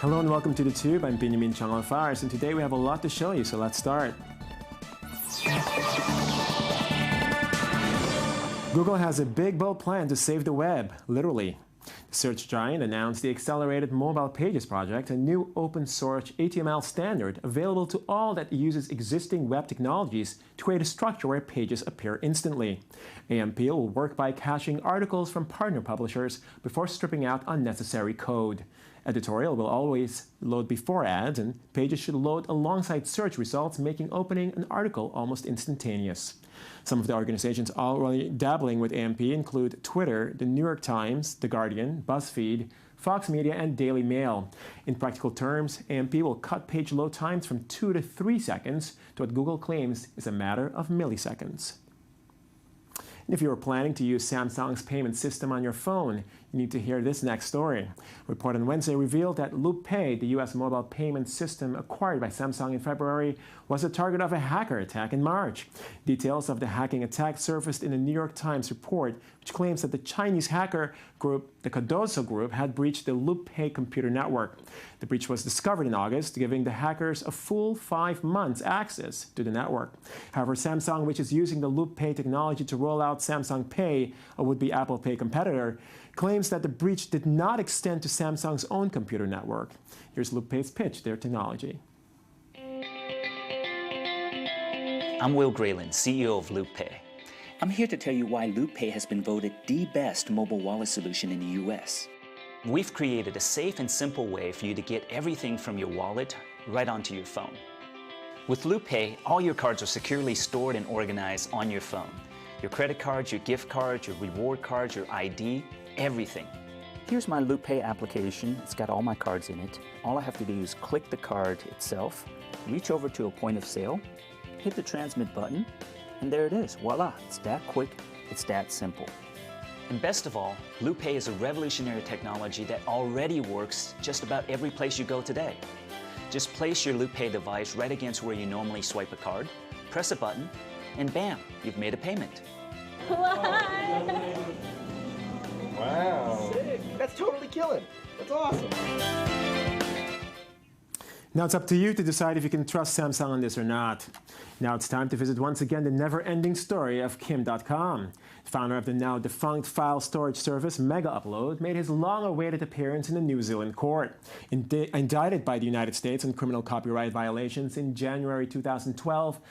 Hello and welcome to the Tube. I'm Binyamin Tjong-Alvares, and today we have a lot to show you, so let's start. Google has a big, bold plan to save the web, literally. The search giant announced the Accelerated Mobile Pages project, a new open-source HTML standard available to all that uses existing web technologies to create a structure where pages appear instantly. AMP will work by caching articles from partner publishers before stripping out unnecessary code. Editorial will always load before ads, and pages should load alongside search results, making opening an article almost instantaneous. Some of the organizations already dabbling with AMP include Twitter, the New York Times, The Guardian, BuzzFeed, Fox Media, and Daily Mail. In practical terms, AMP will cut page load times from 2 to 3 seconds to what Google claims is a matter of milliseconds. And if you were planning to use Samsung's payment system on your phone, you need to hear this next story. A report on Wednesday revealed that LoopPay, the U.S. mobile payment system acquired by Samsung in February, was the target of a hacker attack in March. Details of the hacking attack surfaced in a New York Times report, which claims that the Chinese hacker group, the Cardozo Group, had breached the LoopPay computer network. The breach was discovered in August, giving the hackers a full 5 months access to the network. However, Samsung, which is using the LoopPay technology to roll out Samsung Pay, a would-be Apple Pay competitor, claims that the breach did not extend to Samsung's own computer network. Here's LoopPay's pitch, their technology. I'm Will Grayland, CEO of LoopPay. I'm here to tell you why LoopPay has been voted the best mobile wallet solution in the US. We've created a safe and simple way for you to get everything from your wallet right onto your phone. With LoopPay, all your cards are securely stored and organized on your phone. Your credit cards, your gift cards, your reward cards, your ID, everything. Here's my LoopPay application. It's got all my cards in it. All I have to do is click the card itself, reach over to a point of sale, hit the transmit button, and there it is. Voila, it's that quick, it's that simple. And best of all, LoopPay is a revolutionary technology that already works just about every place you go today. Just place your LoopPay device right against where you normally swipe a card, press a button, and bam, you've made a payment. Wow. Sick. That's totally killing. That's awesome. Now it's up to you to decide if you can trust Samsung on this or not. Now it's time to visit once again the never-ending story of Kim.com. The founder of the now defunct file storage service Mega Upload made his long-awaited appearance in a New Zealand court. Indicted by the United States on criminal copyright violations in January 2012,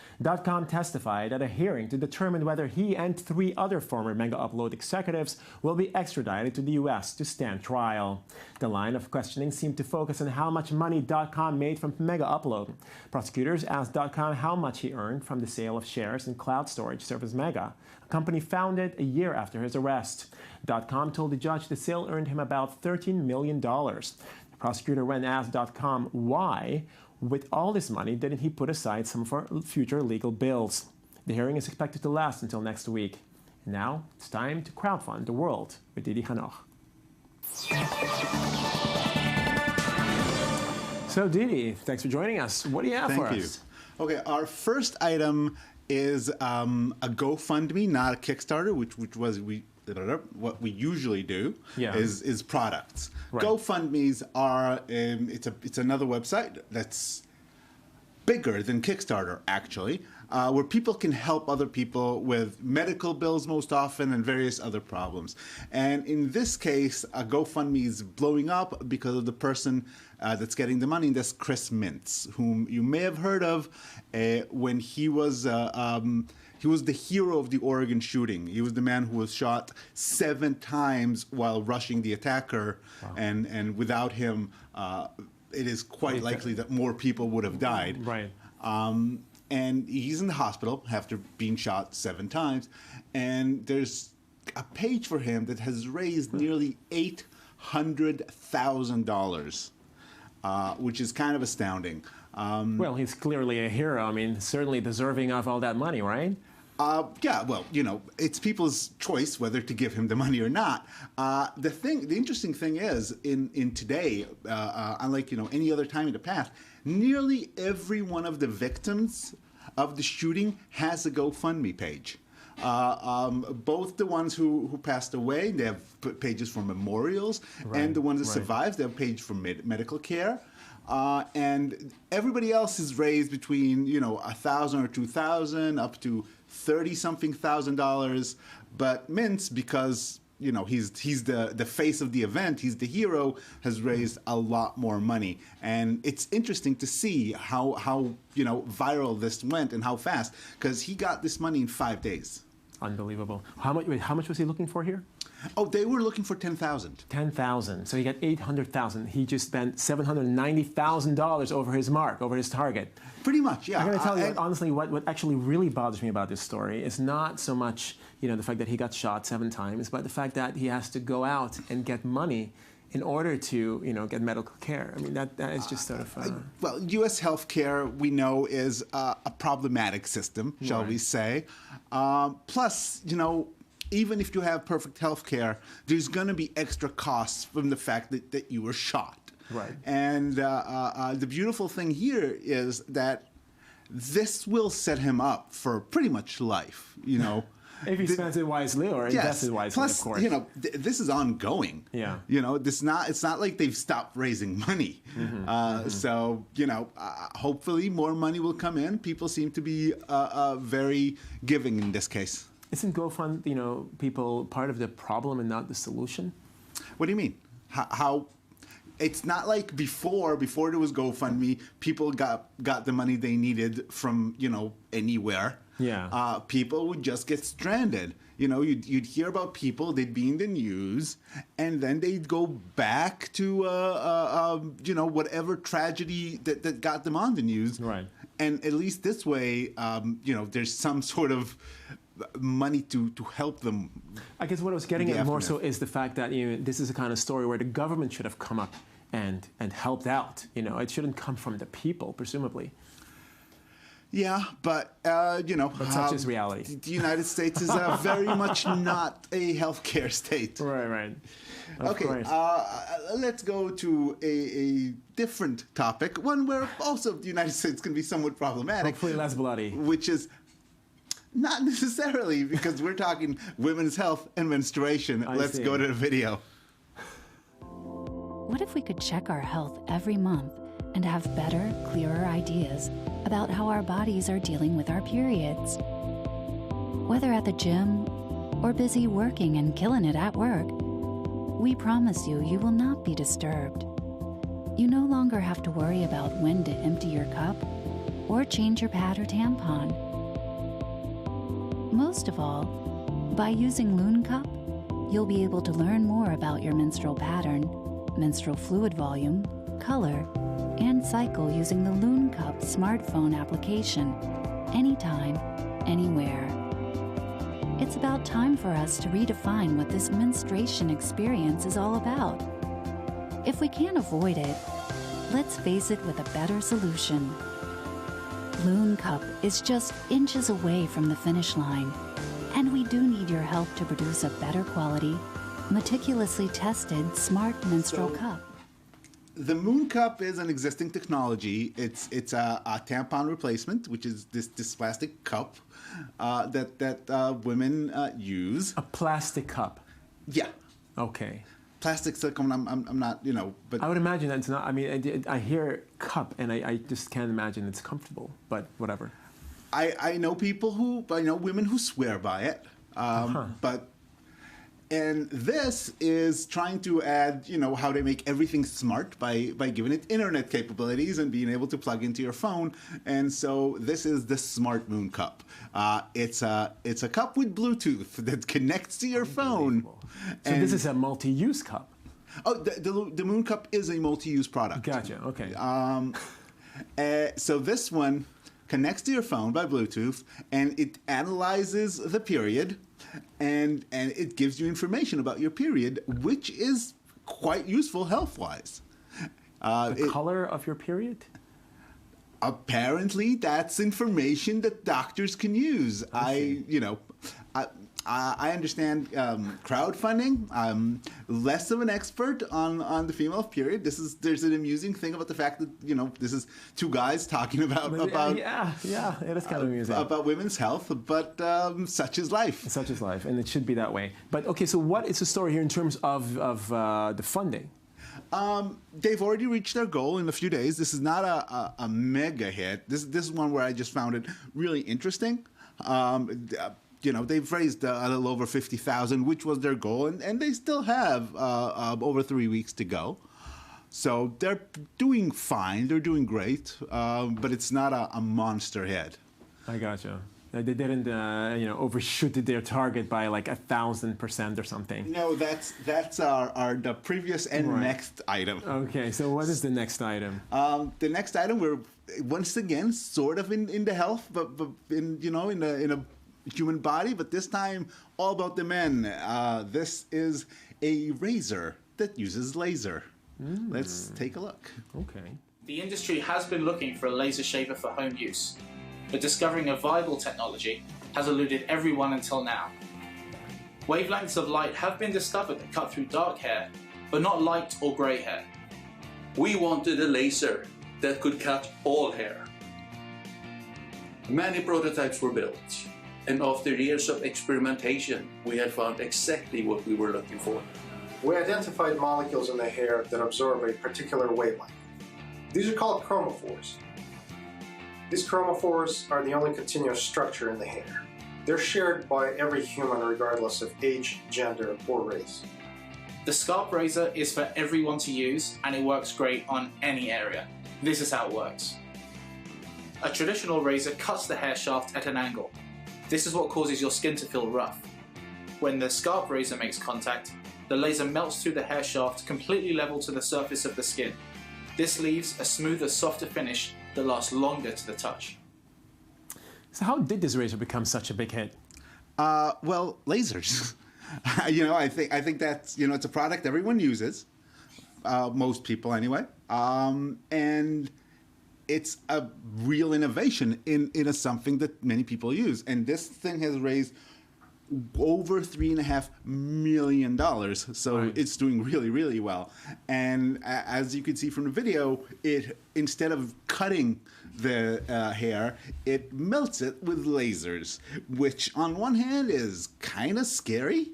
.com testified at a hearing to determine whether he and 3 other former Mega Upload executives will be extradited to the US to stand trial. The line of questioning seemed to focus on how much money .com made from Mega Upload. Prosecutors asked .com how much he earned from the sale of shares in cloud storage service Mega, a company founded a year after his arrest. .com told the judge the sale earned him about $13 million. The prosecutor then asked .com why, with all this money, didn't he put aside some for future legal bills. The hearing is expected to last until next week. And now it's time to crowdfund the world with Didi Hanoch. So Didi, thanks for joining us. What do you have for us? Thank you. Okay, our first item is a GoFundMe, not a Kickstarter, which was what we usually do. Yeah. is products. Right. GoFundMes are it's another website that's bigger than Kickstarter actually, where people can help other people with medical bills most often and various other problems. And in this case, GoFundMe is blowing up because of the person that's getting the money, and that's Chris Mintz, whom you may have heard of when he was the hero of the Oregon shooting. He was the man who was shot 7 times while rushing the attacker, wow. and without him, it is quite likely that more people would have died. Right. And he's in the hospital after being shot 7 times, and there's a page for him that has raised nearly $800,000. Which is kind of astounding. Well, he's clearly a hero. I mean, certainly deserving of all that money, right? Yeah, well, it's people's choice whether to give him the money or not. The interesting thing is, in today, unlike any other time in the past, nearly every one of the victims of the shooting has a GoFundMe page. Both the ones who passed away, they have pages for memorials, and the ones that survived, they have a page for medical care. And everybody else is raised between, $1,000 or $2,000 up to $30-something thousand. But Mintz, because he's the face of the event, he's the hero, has raised a lot more money. And it's interesting to see how viral this went and how fast, because he got this money in 5 days. Unbelievable. How much was he looking for here? Oh, they were looking for $10,000. $10,000. So he got $800,000. He just spent $790,000 over his mark, over his target. Pretty much, yeah. I'm going to tell you, honestly, what actually really bothers me about this story is not so much, the fact that he got shot 7 times, but the fact that he has to go out and get money in order to, get medical care. I mean, that is just sort of... Well, U.S. healthcare, we know, is a problematic system, shall we say. Plus, even if you have perfect health care, there's going to be extra costs from the fact that you were shot. Right. And the beautiful thing here is that this will set him up for pretty much life, If he spends it wisely or invests it wisely, plus, of course. This is ongoing. Yeah. It's not like they've stopped raising money. So, hopefully more money will come in. People seem to be very giving in this case. Isn't GoFund, people part of the problem and not the solution? What do you mean? How? It's not like before there was GoFundMe, people got the money they needed from, anywhere. Yeah. People would just get stranded. You'd hear about people, they'd be in the news, and then they'd go back to, whatever tragedy that got them on the news. Right. And at least this way, there's some sort of money to help them. I guess what I was getting at more so is the fact that this is a kind of story where the government should have come up and helped out. It shouldn't come from the people, presumably. Yeah, but But such is reality. The United States is very much not a healthcare state. Right. Okay, let's go to a different topic, one where also the United States can be somewhat problematic. Hopefully less bloody. Which is not necessarily, because we're talking women's health and menstruation. Let's go to the video. What if we could check our health every month and have better, clearer ideas about how our bodies are dealing with our periods? Whether at the gym or busy working and killing it at work, we promise you will not be disturbed. You no longer have to worry about when to empty your cup or change your pad or tampon. Most of all, by using Loon Cup, you'll be able to learn more about your menstrual pattern, menstrual fluid volume, color, and cycle using the Loon Cup smartphone application, anytime, anywhere. It's about time for us to redefine what this menstruation experience is all about. If we can't avoid it, let's face it with a better solution. Loon Cup is just inches away from the finish line, and we do need your help to produce a better quality, meticulously tested smart menstrual cup. The Moon Cup is an existing technology. It's a tampon replacement, which is this plastic cup that women use. A plastic cup? Yeah. Okay. Plastic silicone, I'm not, but... I would imagine that it's not, I hear cup and I just can't imagine it's comfortable, but whatever. I know women who swear by it, but... And this is trying to add, how they make everything smart by giving it internet capabilities and being able to plug into your phone. And so this is the Smart Moon Cup. It's a cup with Bluetooth that connects to your phone. So this is a multi-use cup? Oh, the Moon Cup is a multi-use product. Gotcha, okay. So this one connects to your phone by Bluetooth, and it analyzes the period, and it gives you information about your period, which is quite useful health-wise. The color of your period? Apparently, that's information that doctors can use. I understand crowdfunding. I'm less of an expert on the female period. There's an amusing thing about the fact that this is two guys talking about yeah, it is kind of amusing about women's health. But such is life. Such is life, and it should be that way. But okay, so what is the story here in terms of the funding? They've already reached their goal in a few days. This is not a mega hit. This is one where I just found it really interesting. They've raised a little over $50,000, which was their goal, and they still have over 3 weeks to go. So they're doing fine. They're doing great, but it's not a monster hit. I gotcha. They didn't, overshoot their target by like 1,000% or something. No, that's the previous and next item. Okay, so what is the next item? The next item, we're once again sort of in the health, but in a human body, but this time all about the men. This is a razor that uses laser. Let's take a look. Okay. The industry has been looking for a laser shaver for home use, but discovering a viable technology has eluded everyone until now. Wavelengths of light have been discovered that cut through dark hair, but not light or grey hair. We wanted a laser that could cut all hair. Many prototypes were built, and after years of experimentation, we had found exactly what we were looking for. We identified molecules in the hair that absorb a particular wavelength. These are called chromophores. These chromophores are the only continuous structure in the hair. They're shared by every human regardless of age, gender, or race. The scalp razor is for everyone to use, and it works great on any area. This is how it works. A traditional razor cuts the hair shaft at an angle. This is what causes your skin to feel rough. When the scalp razor makes contact, the laser melts through the hair shaft completely level to the surface of the skin. This leaves a smoother, softer finish that lasts longer to the touch. So how did this razor become such a big hit? Well, lasers. I think that's it's a product everyone uses, most people anyway, and it's a real innovation in something that many people use, and this thing has raised over $3.5 million, so it's doing really, really well. And as you can see from the video, it instead of cutting the hair, it melts it with lasers, which on one hand is kind of scary,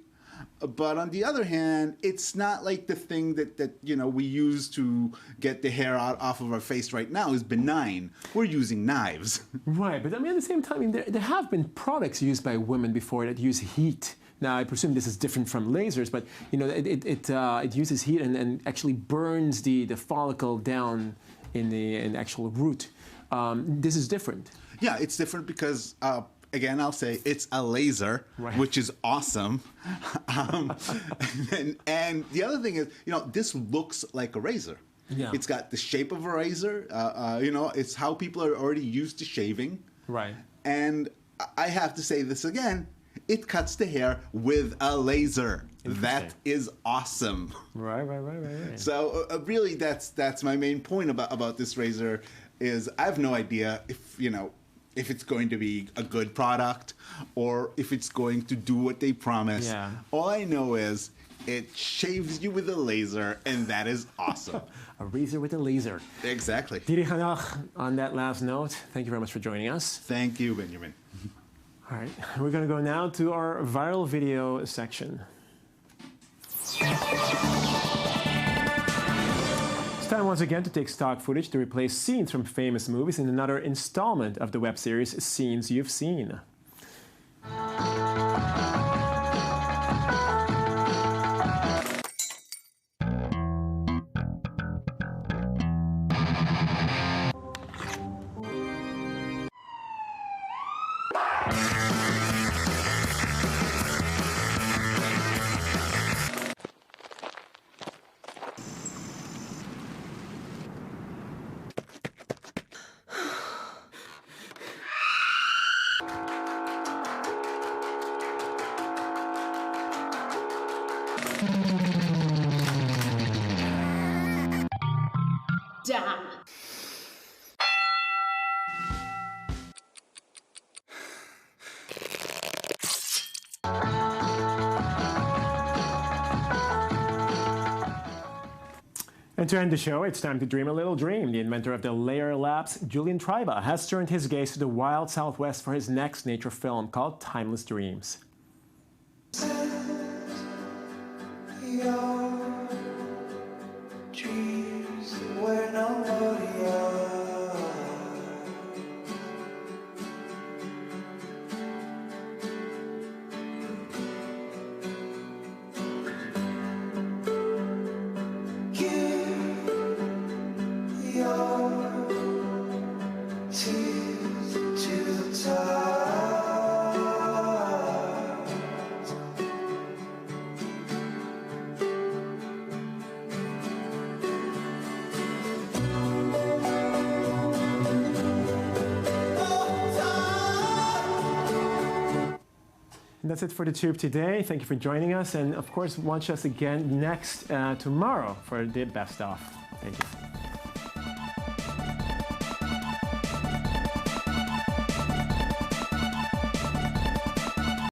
but on the other hand, it's not like the thing that we use to get the hair off of our face right now is benign. We're using knives. Right, but I mean at the same time, there have been products used by women before that use heat. Now I presume this is different from lasers, but it uses heat and actually burns the follicle down in the actual root. This is different. Yeah, it's different because. Again, I'll say it's a laser, which is awesome. And the other thing is, this looks like a razor. Yeah. It's got the shape of a razor. It's how people are already used to shaving. Right. And I have to say this again. It cuts the hair with a laser. That is awesome. Right. So really, that's my main point about this razor. Is I have no idea if it's going to be a good product or if it's going to do what they promise. Yeah. All I know is it shaves you with a laser, and that is awesome. A razor with a laser. Exactly. Diri Hanach, on that last note, thank you very much for joining us. Thank you, Binyamin. All right, we're going to go now to our viral video section. Time once again to take stock footage to replace scenes from famous movies in another installment of the web series Scenes You've Seen. Done. And to end the show, it's time to dream a little dream. The inventor of the Layer Labs, Julian Triba, has turned his gaze to the wild Southwest for his next nature film called Timeless Dreams. Your dreams where nobody else. And that's it for the Tube today. Thank you for joining us. And of course, watch us again tomorrow for the best of. Thank you.